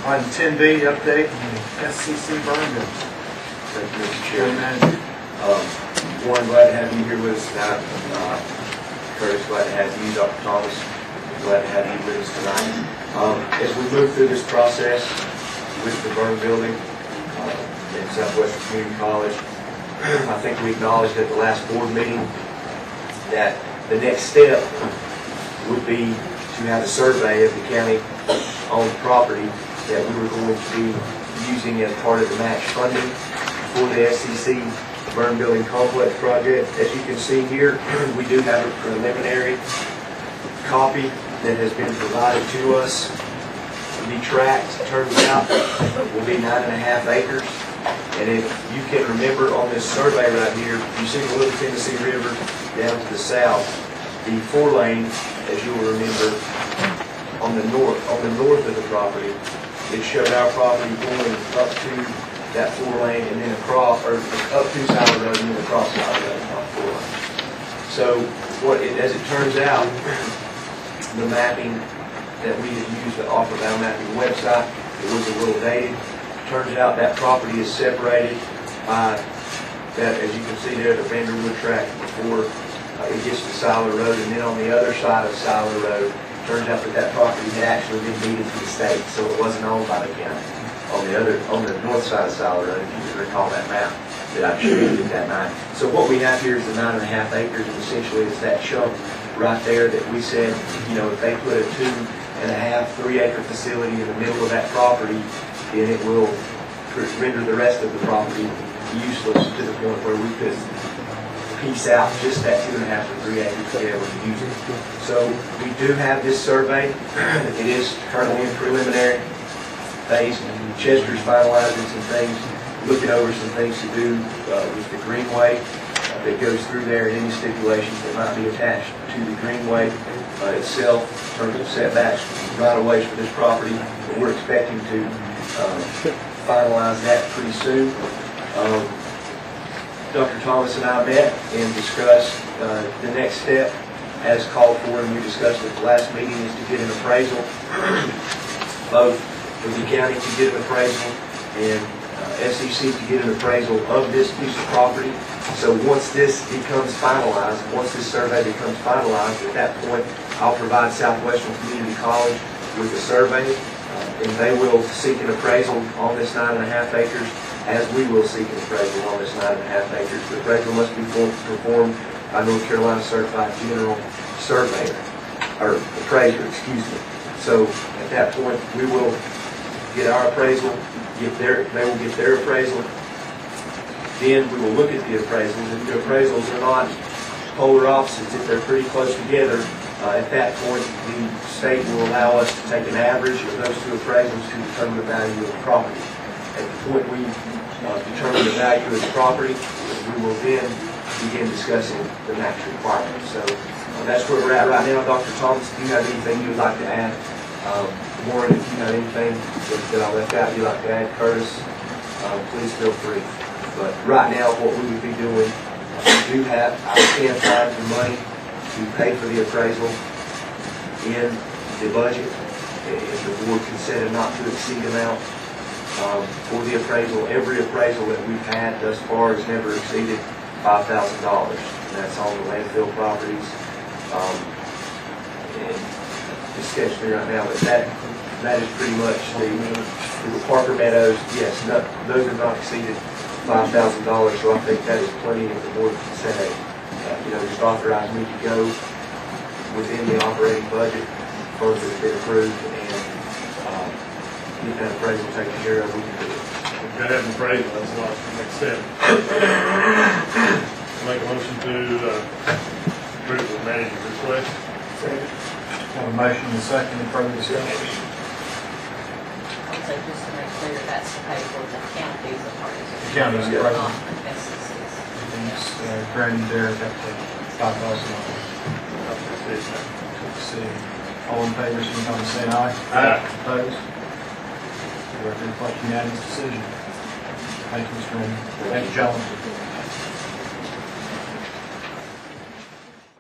Item 10B, update on the SCC burn bill. Thank you, Mr. Chairman. Warren, glad to have you here with us tonight. Curtis, glad to have you. Dr. Thomas, glad to have you with us tonight. As we move through this process with the burn building in Southwestern Community College, I think we acknowledged at the last board meeting that the next step would be to have a survey of the county-owned property that we were going to be using as part of the match funding for the SCC burn building complex project. As you can see here, we do have a preliminary copy that has been provided to us. The tract, turns out, will be 9.5 acres. And if you can remember on this survey right here, you see the Little Tennessee River down to the south. The 4-lane, as you will remember, on the north of the property, it showed our property going up to that 4-lane and then across, or up to South Road and then across South Road, not 4 lanes. So as it turns out, the mapping that we had used off of our mapping website, it was a little dated. Turns out that property is separated by that, as you can see there, the Vanderwood tract before it gets to Siler Road, and then on the other side of Siler Road, turns out that property had actually been deeded to the state, so it wasn't owned by the county. On the north side of Siler Road, if you can recall that map that I showed you that night. So what we have here is the 9.5 acres, and essentially it's that chunk right there that we said, you know, if they put a 2.5, 3-acre facility in the middle of that property, then it will render the rest of the property useless to the point where we could piece out just that 2.5 to 3 acres to be able to use it. So we do have this survey. It is currently in preliminary phase. Chester's finalizing some things, looking over some things to do with the greenway that goes through there, and any stipulations that might be attached to the greenway itself in terms of setbacks, right-of-ways for this property. But we're expecting to finalize that pretty soon. Dr. Thomas and I met and discussed the next step as called for, and we discussed at the last meeting, is to get an appraisal, both for the county to get an appraisal and SCC to get an appraisal of this piece of property. So once this becomes finalized, once this survey becomes finalized, at that point I'll provide Southwestern Community College with a survey, and they will seek an appraisal on this 9.5 acres, as we will seek an appraisal on this 9.5 acres. The appraisal must be performed by North Carolina Certified General Surveyor, or appraiser, excuse me. So at that point, we will get our appraisal, they will get their appraisal. Then we will look at the appraisals. If the appraisals are not polar opposites, if they're pretty close together, at that point, the state will allow us to take an average of those two appraisals to determine the value of the property. At the point we determine the value of the property, we will then begin discussing the match requirements. So that's where we're at right now. Dr. Thomas, do you have anything you would like to add? Warren, if you have anything that I left out you'd like to add, Curtis, please feel free. But right now, what we would be doing, we can find the money to pay for the appraisal in the budget. If the board can set a not to exceed amount for the appraisal, every appraisal that we've had thus far has never exceeded $5,000. That's on the landfill properties. And it's sketched me right now, but that is pretty much the Parker Meadows. Yes, those have not exceeded $5,000. So I think that is plenty if the board can set a just authorize me to go within the operating budget, funds that have been approved, and get that appraisal taken care of. We can do it. We've got to have an appraisal. That's the next step. Make a motion to approve the manager's request. Second. Have a motion and a second. Any further discussion? So just to make clear, that's to pay for the county's appraisal. The county's appraisal. Not the SCC's. Everything's granted there up to $5,000. See, all in favor, signify by saying aye. Aye. Opposed? The record reflects unanimous decision. Thank you, Mr. Raymond. Thank you, gentlemen.